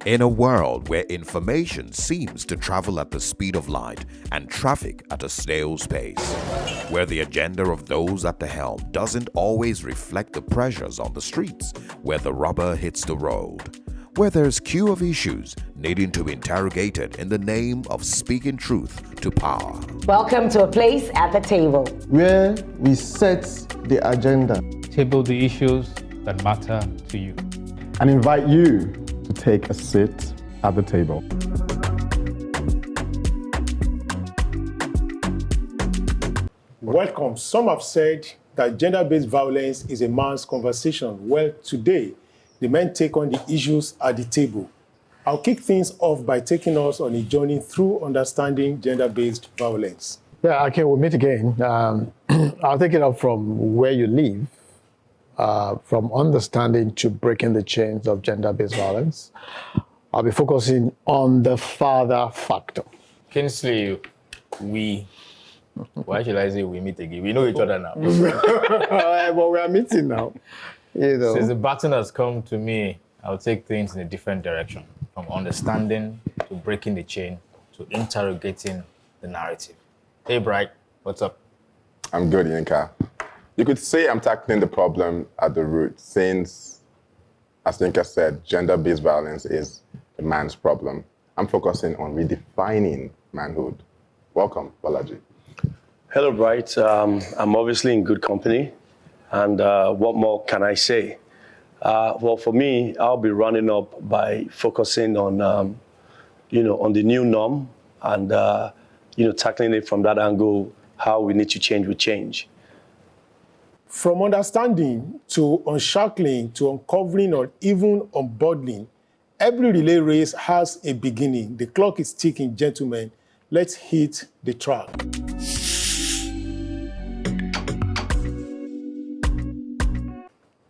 In a world where information seems to travel at the speed of light and traffic at a snail's pace, where the agenda of those at the helm doesn't always reflect the pressures on the streets, where the rubber hits the road, where there's queue of issues needing to be interrogated in the name of speaking truth to power. Welcome to a place at the table, where we set the agenda, table the issues that matter to you, and invite you to take a seat at the table. Welcome. Some have said that gender-based violence is a man's conversation. Well, today, the men take on the issues at the table. I'll kick things off by taking us on a journey through understanding gender-based violence. Yeah, okay, we'll meet again. I'll take it up from where you live, from understanding to breaking the chains of gender-based violence. I'll be focusing on the father factor. Kingsley, why should I say we meet again? We know each other now. But we are meeting now. You know. Since the baton has come to me, I'll take things in a different direction, from understanding to breaking the chain to interrogating the narrative. Hey, Bright, what's up? I'm good, Yinka. You could say I'm tackling the problem at the root, since, as Yinka said, gender-based violence is the man's problem. I'm focusing on redefining manhood. Welcome, Balaji. Hello, Bright. I'm obviously in good company. And what more can I say? Well, for me, I'll be running up by focusing on, on the new norm and, tackling it from that angle, how we need to change with change. From understanding to unshackling to uncovering or even unbundling, every relay race has a beginning. The clock is ticking, gentlemen. Let's hit the track.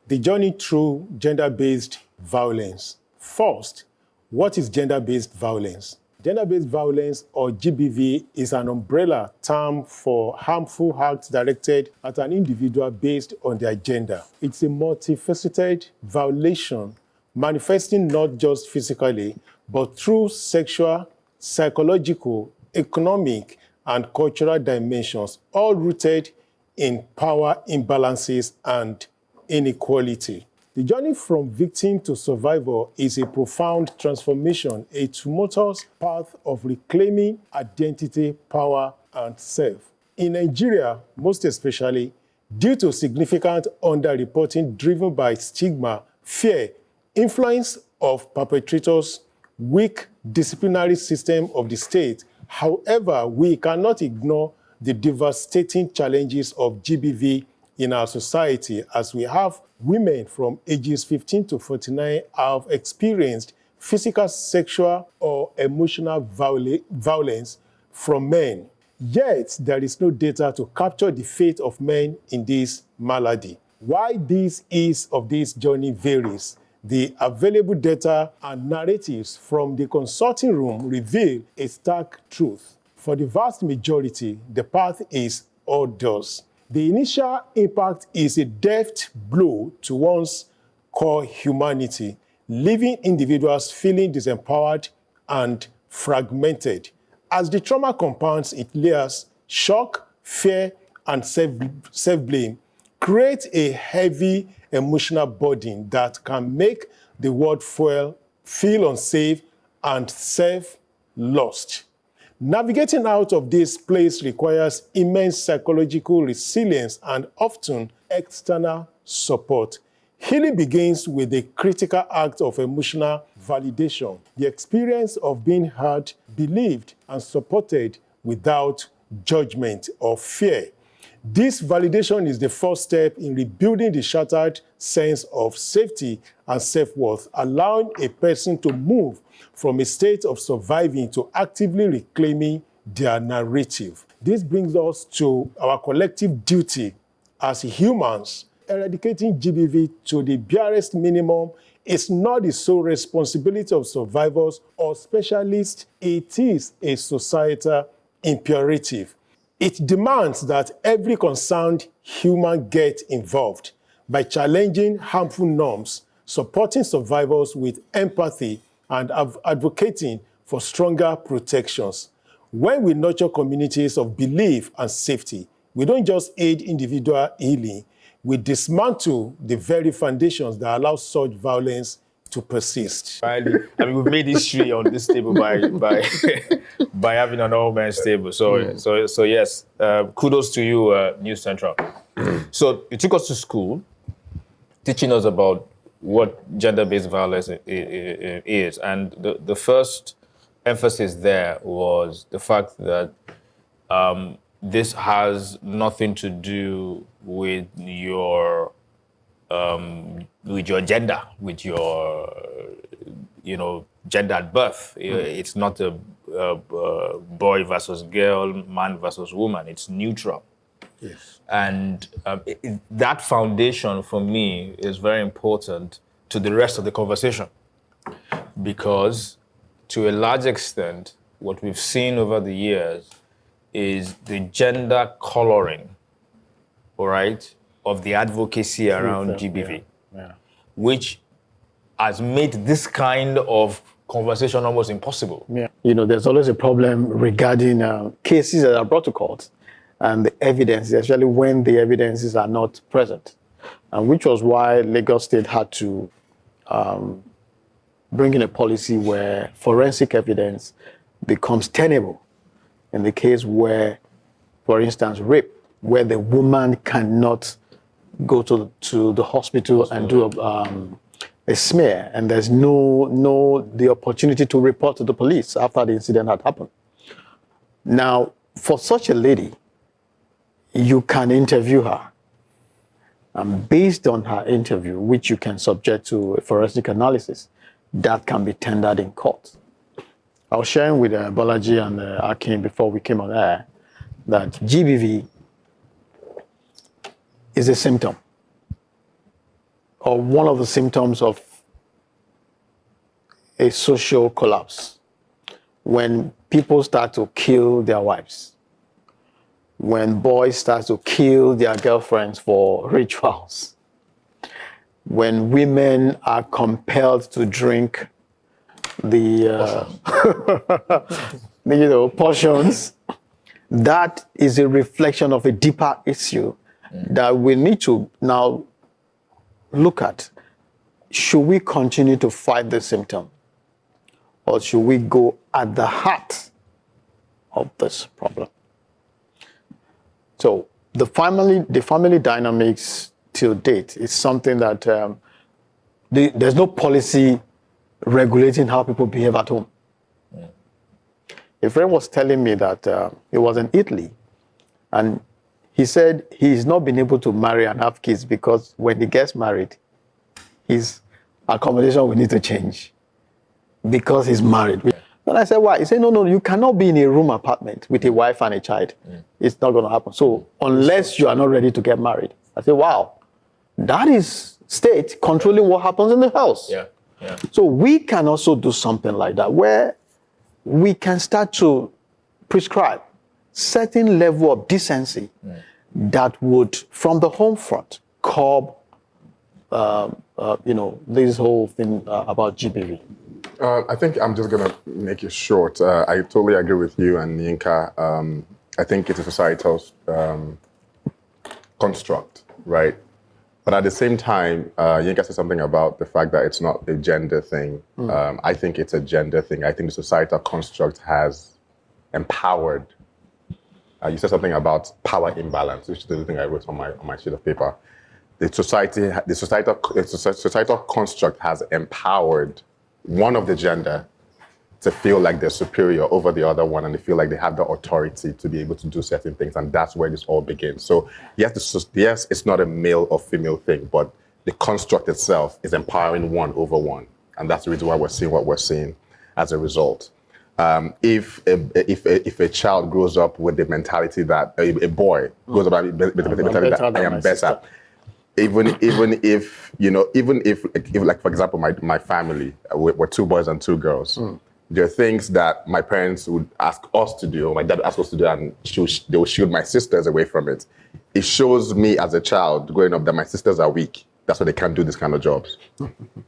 The journey through gender-based violence. First, what is gender-based violence? Gender-based violence, or GBV, is an umbrella term for harmful acts directed at an individual based on their gender. It's a multifaceted violation manifesting not just physically, but through sexual, psychological, economic, and cultural dimensions, all rooted in power imbalances and inequality. The journey from victim to survivor is a profound transformation, a tumultuous path of reclaiming identity, power, and self. In Nigeria, most especially, due to significant underreporting driven by stigma, fear, influence of perpetrators, weak disciplinary system of the state, however, we cannot ignore the devastating challenges of GBV in our society, as we have women from ages 15 to 49 have experienced physical, sexual, or emotional violence from men. Yet, there is no data to capture the fate of men in this malady. Why this ease of this journey varies, the available data and narratives from the consulting room reveal a stark truth. For the vast majority, the path is arduous. The initial impact is a deft blow to one's core humanity, leaving individuals feeling disempowered and fragmented. As the trauma compounds, it layers shock, fear, and self-blame, create a heavy emotional burden that can make the world feel unsafe and self-lost. Navigating out of this place requires immense psychological resilience and often external support. Healing begins with the critical act of emotional validation, the experience of being heard, believed, and supported without judgment or fear. This validation is the first step in rebuilding the shattered sense of safety and self-worth, allowing a person to move from a state of surviving to actively reclaiming their narrative. This brings us to our collective duty as humans. Eradicating GBV to the barest minimum is not the sole responsibility of survivors or specialists. It is a societal imperative. It demands that every concerned human get involved by challenging harmful norms, supporting survivors with empathy, and advocating for stronger protections. When we nurture communities of belief and safety, we don't just aid individual healing, we dismantle the very foundations that allow such violence to persist. I mean, we've made history on this table by by having an all-men's table. So yes, kudos to you, News Central. So you took us to school, teaching us about what gender-based violence is, and the first emphasis there was the fact that this has nothing to do with your gender, with your gender at birth. It's not a boy versus girl, man versus woman. It's neutral. Yes. And that foundation for me is very important to the rest of the conversation, because to a large extent, what we've seen over the years is the gender coloring, all right, of the advocacy around GBV, which has made this kind of conversation almost impossible. Yeah. There's always a problem regarding cases that are brought to court and the evidence, especially when the evidences are not present, and which was why Lagos State had to bring in a policy where forensic evidence becomes tenable in the case where, for instance, rape, where the woman cannot go to the hospital and do a smear, and there's the opportunity to report to the police after the incident had happened. Now, for such a lady, you can interview her, and based on her interview, which you can subject to a forensic analysis, that can be tendered in court. I was sharing with Bolaji and Akin before we came on air that GBV is a symptom, or one of the symptoms of a social collapse. When people start to kill their wives, when boys start to kill their girlfriends for rituals, when women are compelled to drink the portions, that is a reflection of a deeper issue that we need to now look at. Should we continue to fight the symptom, or should we go at the heart of this problem? So the family dynamics till date is something that there's no policy regulating how people behave at home. A friend was telling me that he was in Italy, and he said he's not been able to marry and have kids because when he gets married, his accommodation will need to change because he's married. And I said, why? He said, no, you cannot be in a room apartment with a wife and a child. It's not going to happen. So unless you are not ready to get married. I said, wow, that is state controlling what happens in the house. Yeah. So we can also do something like that, where we can start to prescribe certain level of decency that would, from the home front, curb, this whole thing about GBV. I think I'm just going to make it short. I totally agree with you and Yinka. I think it's a societal construct, right? But at the same time, Yinka said something about the fact that it's not a gender thing. I think it's a gender thing. I think the societal construct has empowered. You said something about power imbalance, which is the thing I wrote on my sheet of paper. The societal construct has empowered one of the gender to feel like they're superior over the other one, and they feel like they have the authority to be able to do certain things, and that's where this all begins. So yes, it's not a male or female thing, but the construct itself is empowering one over one, and that's the reason why we're seeing what we're seeing as a result. If a child grows up with the mentality that a boy grows up with the mentality that I am better. Even if like, for example, my family, we're 2 boys and 2 girls. There are things that my parents would ask us to do, or my dad would ask us to do, and they would shield my sisters away from it. It shows me as a child growing up that my sisters are weak. That's why they can't do this kind of jobs,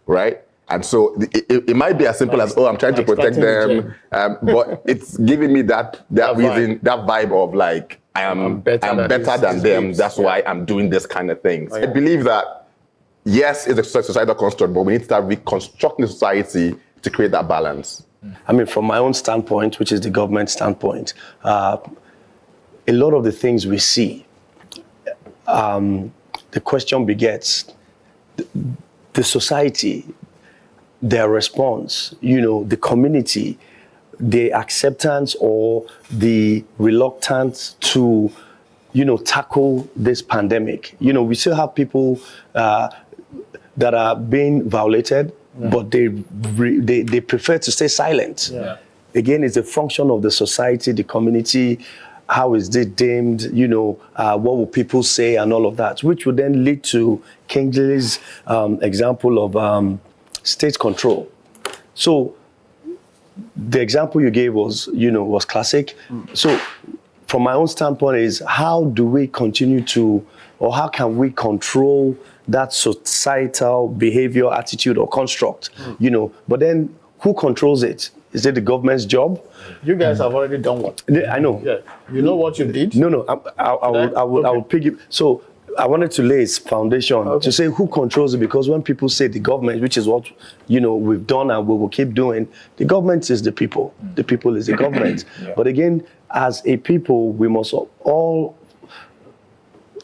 right? And so it might be as simple as, oh, I'm trying to protect them, but it's giving me that reason, that vibe of like, I'm better than them. That's why I'm doing this kind of thing. I believe that, yes, it's a societal construct, but we need to start reconstructing the society to create that balance. I mean, from my own standpoint, which is the government standpoint, a lot of the things we see, the question begets the society, their response, the community, the acceptance or the reluctance to, tackle this pandemic. We still have people that are being violated, but they prefer to stay silent. Yeah. Again, it's a function of the society, the community. How is it deemed? What will people say and all of that, which would then lead to Kingsley's example of state control. So the example you gave was classic. So from my own standpoint is, how do we continue to, or how can we control that societal behavior, attitude, or construct? But then who controls it? Is it the government's job? You guys have already done what? I know. Yeah. You know what you did? No. I will pick it. So I wanted to lay its foundation to say who controls it, because when people say the government, which is what we've done and we will keep doing, the government is the people. The people is the government. But again, as a people, we must all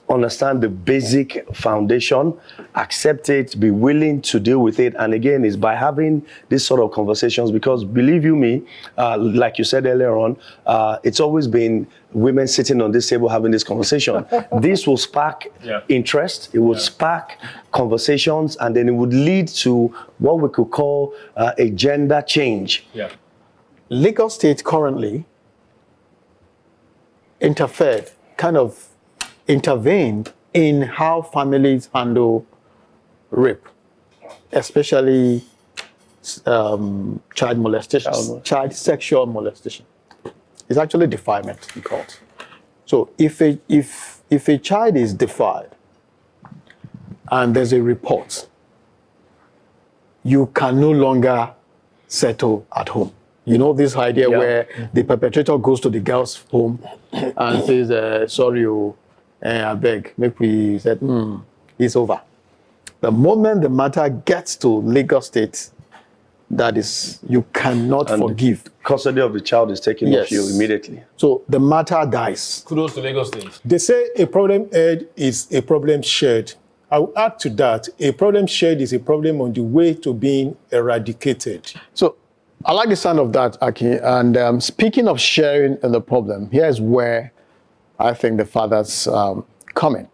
understand the basic foundation, accept it, be willing to deal with it. And again, it's by having this sort of conversations, because believe you me, like you said earlier on, it's always been women sitting on this table having this conversation. This will spark interest, it will spark conversations, and then it would lead to what we could call a gender change. Yeah. Lagos State currently intervened in how families handle rape, especially child molestation, child sexual molestation. It's actually defilement in court. So if a child is defied and there's a report, you can no longer settle at home. This idea where the perpetrator goes to the girl's home and says, sorry, I beg, make we said, it's over. The moment the matter gets to Lagos State, that is, you cannot forgive. Custody of the child is taken off you immediately. So the matter dies. Kudos to Lagos State. They say a problem heard is a problem shared. I will add to that, a problem shared is a problem on the way to being eradicated. So I like the sound of that, Aki. And speaking of sharing the problem, here's where I think the father's coming.